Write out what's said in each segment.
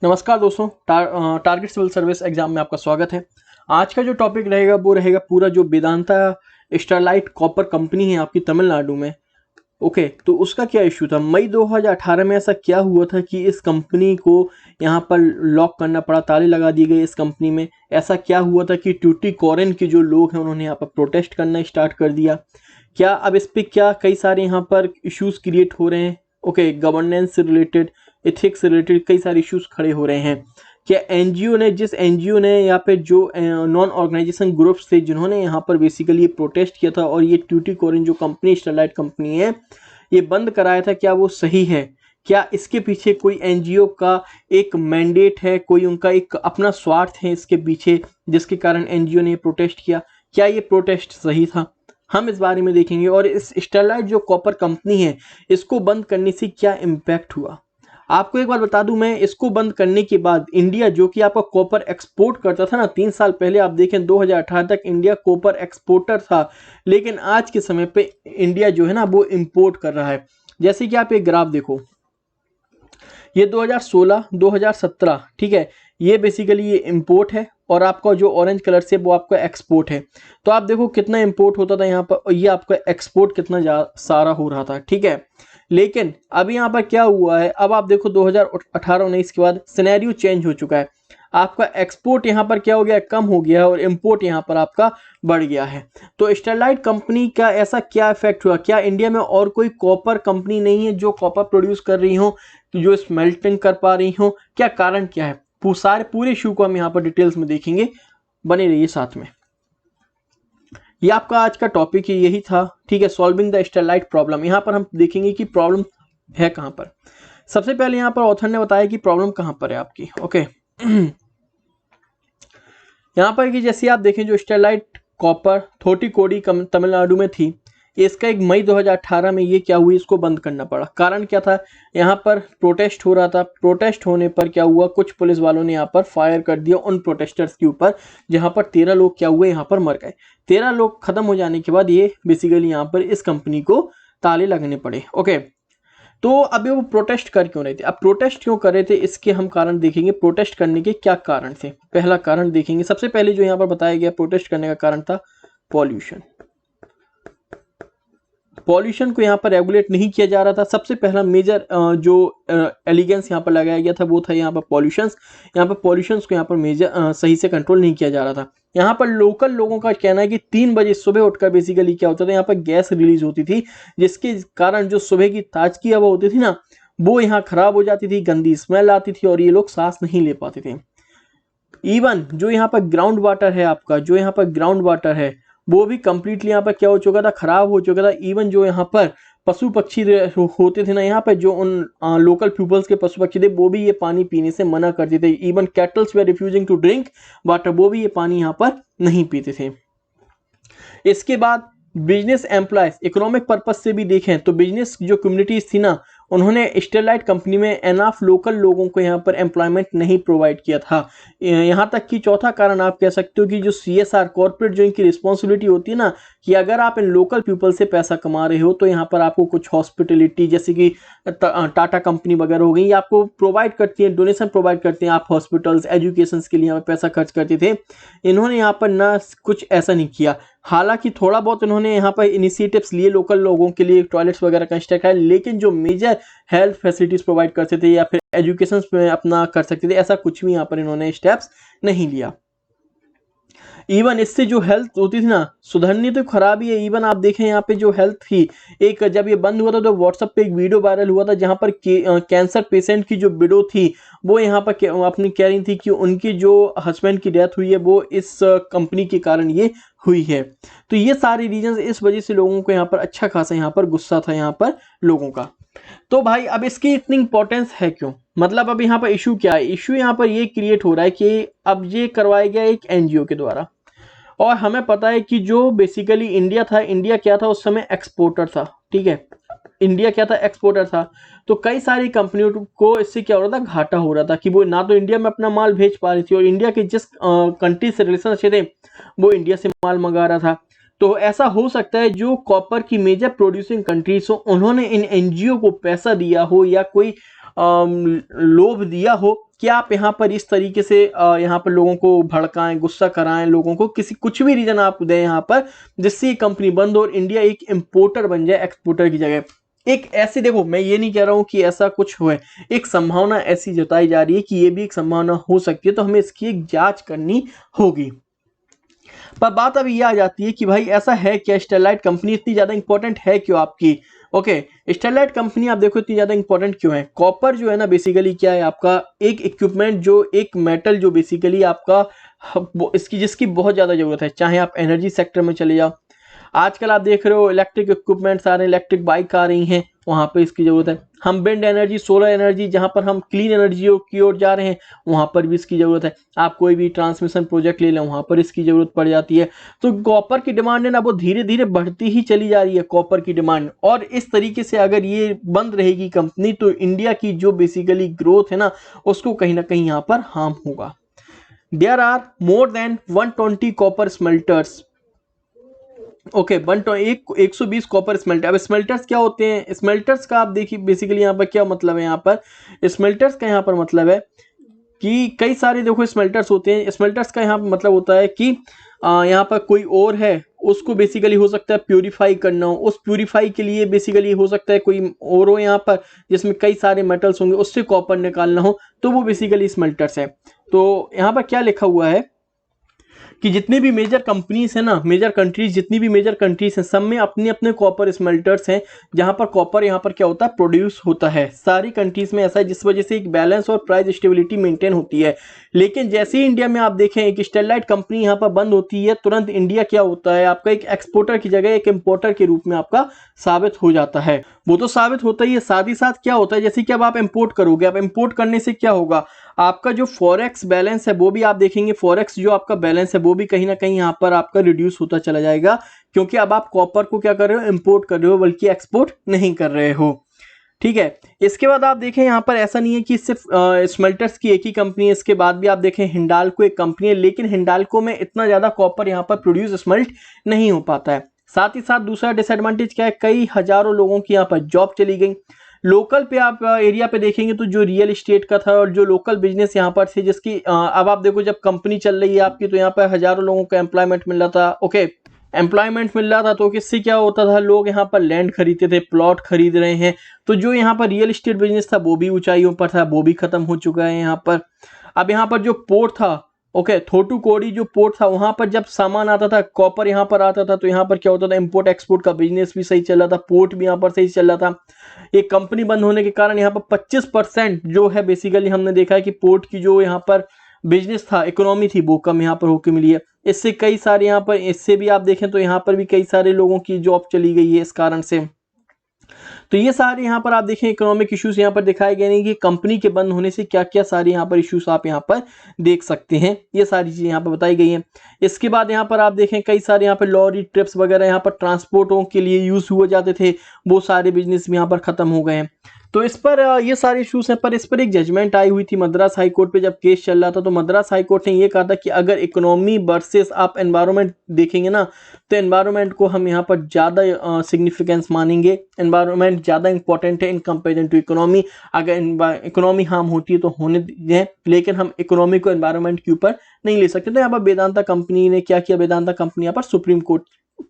नमस्कार दोस्तों, target Civil service exam में आपका स्वागत है। आज का जो टॉपिक रहेगा वो रहेगा पूरा जो वेदांता स्टरलाइट कॉपर कंपनी है आपकी तमिलनाडु में। ओके, तो उसका क्या इशू था। मई 2018 में ऐसा क्या हुआ था कि इस कंपनी को यहाँ पर लॉक करना पड़ा, ताले लगा दिए गए इस कंपनी में। ऐसा क्या हुआ था कि ट्यूटीकोरिन के जो लोग हैं उन्होंने यहाँ पर प्रोटेस्ट करना स्टार्ट कर दिया। क्या अब इस पर क्या कई सारे यहाँ पर इश्यूज क्रिएट हो रहे हैं। ओके, गवर्नेंस से रिलेटेड, एथिक्स से रिलेटेड कई सारे इश्यूज खड़े हो रहे हैं। क्या एनजीओ ने, जिस एनजीओ ने यहाँ पे जो नॉन ऑर्गेनाइजेशन ग्रुप्स थे जिन्होंने यहाँ पर बेसिकली प्रोटेस्ट किया था और ये ट्यूटीकोरिन जो कंपनी स्टरलाइट कंपनी है ये बंद कराया था, क्या वो सही है। क्या इसके पीछे कोई एनजीओ का एक मैंडेट है, कोई उनका एक अपना स्वार्थ है इसके पीछे जिसके कारण एनजीओ ने प्रोटेस्ट किया। क्या ये प्रोटेस्ट सही था, हम इस बारे में देखेंगे। और इस स्टरलाइट जो कॉपर कंपनी है इसको बंद करने से क्या इम्पैक्ट हुआ। आपको एक बार बता दूं मैं, इसको बंद करने के बाद इंडिया जो कि आपका कॉपर एक्सपोर्ट करता था ना, 3 साल पहले आप देखें 2018 तक इंडिया कॉपर एक्सपोर्टर था, लेकिन आज के समय पे इंडिया जो है ना वो इंपोर्ट कर रहा है। जैसे कि आप एक ग्राफ देखो, ये 2016 2017, ठीक है, ये बेसिकली ये इंपोर्ट है और आपका जो ऑरेंज कलर से वो आपका एक्सपोर्ट है। तो आप देखो कितना इंपोर्ट होता था यहाँ पर और ये आपका एक्सपोर्ट कितना सारा हो रहा था, ठीक है। लेकिन अब यहाँ पर क्या हुआ है, अब आप देखो 2018-19 के बाद सिनेरियो चेंज हो चुका है। आपका एक्सपोर्ट यहाँ पर क्या हो गया, कम हो गया है और इंपोर्ट यहाँ पर आपका बढ़ गया है। तो स्टरलाइट कंपनी का ऐसा क्या इफेक्ट हुआ। क्या इंडिया में और कोई कॉपर कंपनी नहीं है जो कॉपर प्रोड्यूस कर रही हो, जो स्मेल्टिंग कर पा रही हो। क्या कारण क्या है, पूरे इशू को हम यहाँ पर डिटेल्स में देखेंगे, बने रहिए साथ में। ये आपका आज का टॉपिक ही यही था, ठीक है, सॉल्विंग द स्टरलाइट प्रॉब्लम। यहाँ पर हम देखेंगे कि प्रॉब्लम है कहाँ पर। सबसे पहले यहाँ पर ऑथर ने बताया कि प्रॉब्लम कहाँ पर है आपकी। ओके, यहाँ पर कि जैसे आप देखें जो स्टरलाइट कॉपर थोटीकोडी तमिलनाडु में थी, इसका एक मई 2018 में ये क्या हुई, इसको बंद करना पड़ा। कारण क्या था, यहाँ पर प्रोटेस्ट हो रहा था। प्रोटेस्ट होने पर क्या हुआ, कुछ पुलिस वालों ने यहाँ पर फायर कर दिया उन प्रोटेस्टर्स के ऊपर, जहाँ पर 13 लोग क्या हुए, यहाँ पर मर गए। 13 लोग खत्म हो जाने के बाद ये बेसिकली यहाँ पर इस कंपनी को ताले लगने पड़े। ओके, तो अभी वो प्रोटेस्ट कर क्यों रहे थे। अब प्रोटेस्ट क्यों कर रहे थे इसके हम कारण देखेंगे, प्रोटेस्ट करने के क्या कारण थे। पहला कारण देखेंगे, सबसे पहले जो यहाँ पर बताया गया प्रोटेस्ट करने का कारण था पॉल्यूशन। पॉल्यूशन को यहाँ पर रेगुलेट नहीं किया जा रहा था। सबसे पहला मेजर जो एलिगेंस यहाँ पर लगाया गया था वो था यहाँ पर पॉल्यूशन। यहाँ पर पॉल्यूशन को यहाँ पर मेजर सही से कंट्रोल नहीं किया जा रहा था। यहाँ पर लोकल लोगों का कहना है कि 3 बजे सुबह उठकर बेसिकली क्या होता था, यहाँ पर गैस रिलीज होती थी जिसके कारण जो सुबह की ताजगी हवा होती थी ना वो यहाँ खराब हो जाती थी, गंदी स्मेल आती थी और ये लोग सांस नहीं ले पाते थे। इवन जो यहाँ पर ग्राउंड वाटर है आपका, जो यहाँ पर ग्राउंड वाटर है वो भी कंप्लीटली यहाँ पर क्या हो चुका था, खराब हो चुका था। इवन जो यहाँ पर पशु पक्षी होते थे ना, यहाँ पर जो उन लोकल पीपल्स के पशु पक्षी थे वो भी ये पानी पीने से मना करते थे। Even cattles were refusing to drink water, वो भी ये पानी यहाँ पर नहीं पीते थे। इसके बाद बिजनेस एम्प्लॉयज, इकोनॉमिक पर्पज से भी देखें तो बिजनेस जो कम्युनिटीज थी ना उन्होंने स्टरलाइट कंपनी में एनाफ लोकल लोगों को यहाँ पर एम्प्लॉयमेंट नहीं प्रोवाइड किया था। यहाँ तक कि चौथा कारण आप कह सकते हो कि जो CSR कॉर्पोरेट जो इनकी रिस्पॉन्सिबिलिटी होती है ना, कि अगर आप इन लोकल पीपल से पैसा कमा रहे हो तो यहाँ पर आपको कुछ हॉस्पिटलिटी जैसे कि टाटा कंपनी वगैरह हो गई, आपको प्रोवाइड करती है, डोनेशन प्रोवाइड करते हैं, आप हॉस्पिटल्स एजुकेशन के लिए यहाँ पर पैसा खर्च करते थे। इन्होंने यहाँ पर ना कुछ ऐसा नहीं किया। हालांकि थोड़ा बहुत इन्होंने यहाँ पर इनिशिएटिव्स लिए लोकल लोगों के लिए, टॉयलेट्स वगैरह कंस्ट्रक्ट किया, लेकिन जो मेजर हेल्थ फैसिलिटीज प्रोवाइड करते थे या फिर एजुकेशन में अपना कर सकते थे, ऐसा कुछ भी यहाँ पर इन्होंने स्टेप्स नहीं लिया। इवन इससे जो हेल्थ होती थी ना सुधरनी तो खराब ही है। इवन आप देखें यहाँ पे जो हेल्थ थी, एक जब ये बंद हुआ था तो व्हाट्सएप पे एक वीडियो वायरल हुआ था जहाँ पर कैंसर पेशेंट की जो विडो थी वो यहाँ पर अपनी कह रही थी कि उनकी जो हस्बैंड की डेथ हुई है वो इस कंपनी के कारण ये हुई है। तो ये सारी रीजन, इस वजह से लोगों को यहाँ पर अच्छा खासा यहाँ पर गुस्सा था यहाँ पर लोगों का। तो भाई अब इसकी इतनी इंपॉर्टेंस है क्यों, मतलब अब यहाँ पर इशू क्या है। इशू यहाँ पर ये क्रिएट हो रहा है कि अब ये करवाया गया एक एनजीओ के द्वारा, और हमें पता है कि जो बेसिकली इंडिया था, इंडिया क्या था उस समय, एक्सपोर्टर था, ठीक है, इंडिया क्या था, एक्सपोर्टर था। तो कई सारी कंपनियों को इससे क्या हो रहा था, घाटा हो रहा था कि वो ना तो इंडिया में अपना माल भेज पा रही थी और इंडिया के जिस कंट्री से रिलेशन अच्छे थे वो इंडिया से माल मंगा रहा था। तो ऐसा हो सकता है जो कॉपर की मेजर प्रोड्यूसिंग कंट्रीज हो उन्होंने इन एनजीओ को पैसा दिया हो या कोई लोभ दिया हो कि आप यहाँ पर इस तरीके से यहाँ पर लोगों को भड़काएं, गुस्सा कराएं, लोगों को कुछ भी रीजन आप दें यहाँ पर, जिससे ये कंपनी बंद हो और इंडिया एक इंपोर्टर बन जाए एक्सपोर्टर की जगह। एक ऐसे, देखो मैं ये नहीं कह रहा हूं कि ऐसा कुछ हुए, एक संभावना ऐसी जताई जा रही है कि ये भी एक संभावना हो सकती है, तो हमें इसकी एक जांच करनी होगी। पर बात अभी ये आ जाती है कि भाई ऐसा है क्या, स्टरलाइट कंपनी इतनी ज्यादा इंपॉर्टेंट है क्यों आपकी? ओके, स्टरलाइट कंपनी आप देखो इतनी ज्यादा इंपॉर्टेंट क्यों है? कॉपर जो है ना बेसिकली क्या है आपका, एक इक्विपमेंट, जो एक मेटल जो बेसिकली आपका इसकी जिसकी बहुत ज्यादा जरूरत है, चाहे आप एनर्जी सेक्टर में चले जाओ, आजकल आप देख रहे हो इलेक्ट्रिक इक्विपमेंट्स आ रहे हैं, इलेक्ट्रिक बाइक आ रही हैं, वहां पे इसकी जरूरत है। हम विंड एनर्जी, सोलर एनर्जी, जहां पर हम क्लीन एनर्जी की ओर जा रहे हैं, वहां पर भी इसकी जरूरत है। आप कोई भी ट्रांसमिशन प्रोजेक्ट ले लें, वहां पर इसकी जरूरत पड़ जाती है। तो कॉपर की डिमांड है ना, वो धीरे धीरे बढ़ती ही चली जा रही है कॉपर की डिमांड, और इस तरीके से अगर ये बंद रहेगी कंपनी, तो इंडिया की जो बेसिकली ग्रोथ है ना, उसको कहीं ना कहीं यहाँ पर हार्म होगा। There are more than 120 copper smelters. Okay, 120 copper smelter. अब स्मेल्टर्स क्या होते हैं? स्मेल्टर्स का आप देखिए बेसिकली यहाँ पर क्या मतलब है, यहाँ पर स्मेल्टर्स का यहाँ पर मतलब है कि कई सारे देखो स्मेल्टर्स होते हैं। स्मेल्टर्स का यहाँ पर मतलब होता है कि यहाँ पर कोई और है, उसको बेसिकली हो सकता है प्यूरिफाई करना हो, उस प्यूरिफाई के लिए बेसिकली हो सकता है कोई और हो यहाँ पर जिसमें कई सारे मेटल्स होंगे, उससे कॉपर निकालना हो, तो वो बेसिकली स्मेल्टर्स है। तो यहाँ पर क्या लिखा हुआ है कि जितने भी मेजर कंपनीज हैं ना, मेजर कंट्रीज, जितनी भी मेजर कंट्रीज हैं, सब में अपने अपने कॉपर स्मेल्टर्स हैं, जहां पर कॉपर यहाँ पर क्या होता है, प्रोड्यूस होता है। सारी कंट्रीज में ऐसा है, जिस वजह से एक बैलेंस और प्राइस स्टेबिलिटी मेंटेन होती है। लेकिन जैसे ही इंडिया में आप देखें एक स्टरलाइट कंपनी यहाँ पर बंद होती है, तुरंत इंडिया क्या होता है, आपका एक एक्सपोर्टर की जगह एक इंपोर्टर के रूप में आपका साबित हो जाता है। वो तो साबित होता ही है, साथ ही साथ क्या होता है, जैसे कि अब आप इंपोर्ट करोगे, अब इंपोर्ट करने से क्या होगा, आपका जो फॉरेक्स बैलेंस है वो भी आप देखेंगे, फॉरेक्स जो आपका बैलेंस है वो भी कहीं ना कहीं यहाँ पर आपका रिड्यूस होता चला जाएगा, क्योंकि अब आप कॉपर को क्या कर रहे हो, इंपोर्ट कर रहे हो, बल्कि एक्सपोर्ट नहीं कर रहे हो। ठीक है, इसके बाद आप देखें यहाँ पर ऐसा नहीं है कि सिर्फ स्मेल्टर्स की एक ही कंपनी है, इसके बाद भी आप देखें हिंडाल्को एक कंपनी है, लेकिन हिंडाल्को में इतना ज्यादा कॉपर यहाँ पर प्रोड्यूस स्मेल्ट नहीं हो पाता है। साथ ही साथ दूसरा डिसएडवांटेज क्या है, कई हजारों लोगों की यहाँ पर जॉब चली गई। लोकल पे आप एरिया पे देखेंगे तो जो रियल एस्टेट का था और जो लोकल बिजनेस यहाँ पर थे, जिसकी अब आप देखो जब कंपनी चल रही है आपकी, तो यहाँ पर हजारों लोगों को एम्प्लॉयमेंट मिल रहा था। ओके, एम्प्लॉयमेंट मिल रहा था, तो किससे क्या होता था, लोग यहाँ पर लैंड खरीदते थे, प्लॉट खरीद रहे हैं, तो जो यहाँ पर रियल एस्टेट बिजनेस था वो भी ऊंचाइयों पर था, वो भी खत्म हो चुका है यहाँ पर। अब यहाँ पर जो पोर्ट था, ओके, थोटुकोडी जो पोर्ट था, वहां पर जब सामान आता था, कॉपर यहाँ पर आता था, तो यहाँ पर क्या होता था, इंपोर्ट एक्सपोर्ट का बिजनेस भी सही चल रहा था, पोर्ट भी यहाँ पर सही चल रहा था। एक कंपनी बंद होने के कारण यहाँ पर 25% जो है बेसिकली हमने देखा है कि पोर्ट की जो यहाँ पर बिजनेस था, इकोनॉमी थी, वो कम यहाँ पर होकर मिली है। इससे कई सारे यहाँ पर, इससे भी आप देखें तो यहाँ पर भी कई सारे लोगों की जॉब चली गई है इस कारण से। तो ये सारे यहाँ पर आप देखें इकोनॉमिक इश्यूज यहाँ पर दिखाए गए नहीं कि कंपनी के बंद होने से क्या क्या सारे यहाँ पर इश्यूज आप यहाँ पर देख सकते हैं, ये सारी चीजें यहाँ पर बताई गई हैं। इसके बाद यहाँ पर आप देखें कई सारे यहाँ पर लॉरी, ट्रिप्स वगैरह यहाँ पर ट्रांसपोर्टों के लिए यूज हुए जाते थे, वो सारे बिजनेस भी यहाँ पर खत्म हो गए हैं। तो इस पर ये सारे इश्यूज हैं, पर इस पर एक जजमेंट आई हुई थी मद्रास हाई कोर्ट पे जब केस चल रहा था, तो मद्रास हाई कोर्ट ने ये कहा था कि अगर इकोनॉमी वर्सेस आप एनवायरनमेंट देखेंगे ना, तो एनवायरनमेंट को हम यहाँ पर ज़्यादा सिग्निफिकेंस मानेंगे, एनवायरनमेंट ज़्यादा इंपॉर्टेंट है इन कंपेरिजन टू इकोनॉमी। अगर इकोनॉमी हार्म होती है तो होने दें, लेकिन हम इकोनॉमी को एनवायरनमेंट के ऊपर नहीं ले सकते। तो यहाँ पर वेदांता कंपनी ने क्या किया, वेदांता कंपनी यहाँ पर सुप्रीम कोर्ट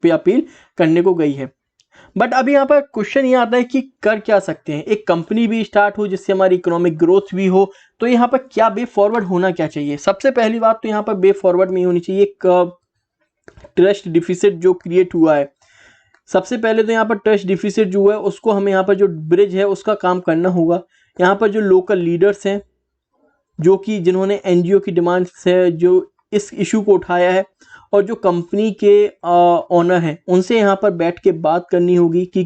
पे अपील करने को गई है। बट अभी यहाँ पर क्वेश्चन ये आता है कि कर क्या सकते हैं, एक कंपनी भी स्टार्ट हो जिससे हमारी इकोनॉमिक ग्रोथ भी हो, तो यहाँ पर क्या वे फॉरवर्ड होना क्या चाहिए। सबसे पहली बात तो यहाँ पर वे फॉरवर्ड में होनी चाहिए एक ट्रस्ट डिफिसिट जो क्रिएट हुआ है। सबसे पहले तो यहाँ पर ट्रस्ट डिफिसिट जो है उसको हमें यहाँ पर जो ब्रिज है उसका काम करना होगा। यहाँ पर जो लोकल लीडर्स हैं, जो कि जिन्होंने एनजीओ की डिमांड से जो इस इशू को उठाया है, और जो कंपनी के ओनर हैं, उनसे यहाँ पर बैठ के बात करनी होगी कि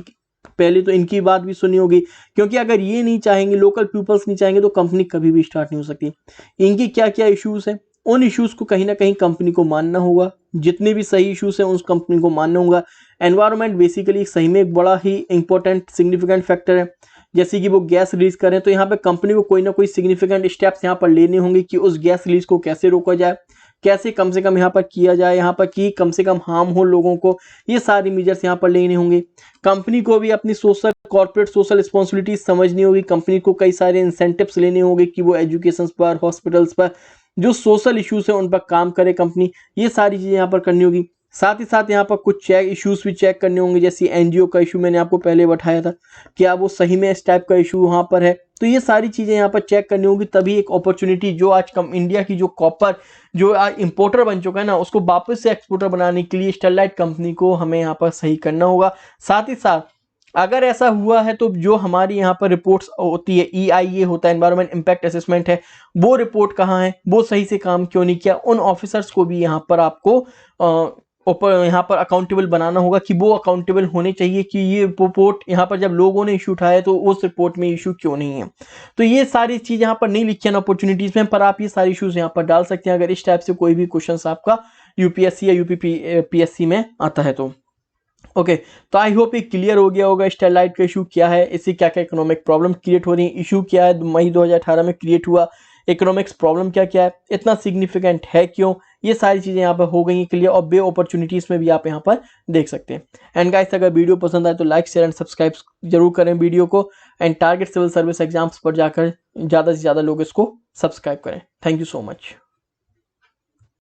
पहले तो इनकी बात भी सुनी होगी, क्योंकि अगर ये नहीं चाहेंगे, लोकल पीपल्स नहीं चाहेंगे, तो कंपनी कभी भी स्टार्ट नहीं हो सकती। इनकी क्या क्या इश्यूज हैं, उन इश्यूज को कहीं ना कहीं कंपनी को मानना होगा, जितने भी सही इश्यूज हैं उस कंपनी को मानना होगा। एनवायरनमेंट बेसिकली सही में एक बड़ा ही इंपॉर्टेंट सिग्निफिकेंट फैक्टर है। जैसे कि वो गैस रिलीज करें, तो यहाँ पे कंपनी को कोई ना कोई सिग्निफिकेंट स्टेप्स यहाँ पर लेने होंगे कि उस गैस रिलीज को कैसे रोका जाए, कैसे कम से कम यहाँ पर किया जाए, यहाँ पर कि कम से कम हार्म हो लोगों को, ये सारी मेजर्स यहाँ पर लेने होंगे। कंपनी को भी अपनी कॉर्पोरेट सोशल रिस्पॉन्सिबिलिटीज समझनी होगी। कंपनी को कई सारे इंसेंटिव्स लेने होंगे कि वो एजुकेशन पर, हॉस्पिटल्स पर, जो सोशल इश्यूज है उन पर काम करे कंपनी, ये सारी चीजें यहाँ पर करनी होगी। साथ ही साथ यहाँ पर कुछ इश्यूज भी चेक करने होंगे, जैसे एनजीओ का इशू मैंने आपको पहले बताया था, क्या वो सही में इस टाइप का इशू वहाँ पर है। तो ये सारी चीज़ें यहाँ पर चेक करनी होगी, तभी एक अपॉर्चुनिटी जो आज इंडिया की जो कॉपर जो आज इंपोर्टर बन चुका है ना, उसको वापस से एक्सपोर्टर बनाने के लिए स्टरलाइट कंपनी को हमें यहाँ पर सही करना होगा। साथ ही साथ अगर ऐसा हुआ है तो जो हमारी यहाँ पर रिपोर्ट्स होती है, EIA होता है, एनवायरमेंट इम्पैक्ट असेसमेंट है, वो रिपोर्ट कहाँ है, वो सही से काम क्यों नहीं किया, उन ऑफिसर्स को भी यहाँ पर आपको यहाँ पर अकाउंटेबल बनाना होगा कि वो अकाउंटेबल होने चाहिए कि ये रिपोर्ट यहाँ पर जब लोगों ने इशू उठाया तो उस रिपोर्ट में इशू क्यों नहीं है। तो ये सारी चीज़ यहाँ पर नहीं लिखी है अपॉर्चुनिटीज में, पर आप ये सारी इशूज यहाँ पर डाल सकते हैं अगर इस टाइप से कोई भी क्वेश्चन आपका UPSC या UPPSC में आता है तो। ओके, तो आई होप ये क्लियर हो गया होगा स्टरलाइट का इशू क्या है, इससे क्या क्या इकोनॉमिक प्रॉब्लम क्रिएट हो रही है, इशू क्या है मई 2018 में क्रिएट हुआ, इकोनॉमिक्स प्रॉब्लम क्या क्या है, इतना सिग्निफिकेंट है क्यों, ये सारी चीज़ें यहाँ पर हो गई क्लियर, और बे अपॉर्चुनिटीज़ में भी आप यहाँ पर देख सकते हैं। एंड गाइस, अगर वीडियो पसंद आए तो लाइक शेयर एंड सब्सक्राइब जरूर करें वीडियो को, and Target Civil Service Exams पर जाकर ज़्यादा से ज़्यादा लोग इसको सब्सक्राइब करें। Thank you so much.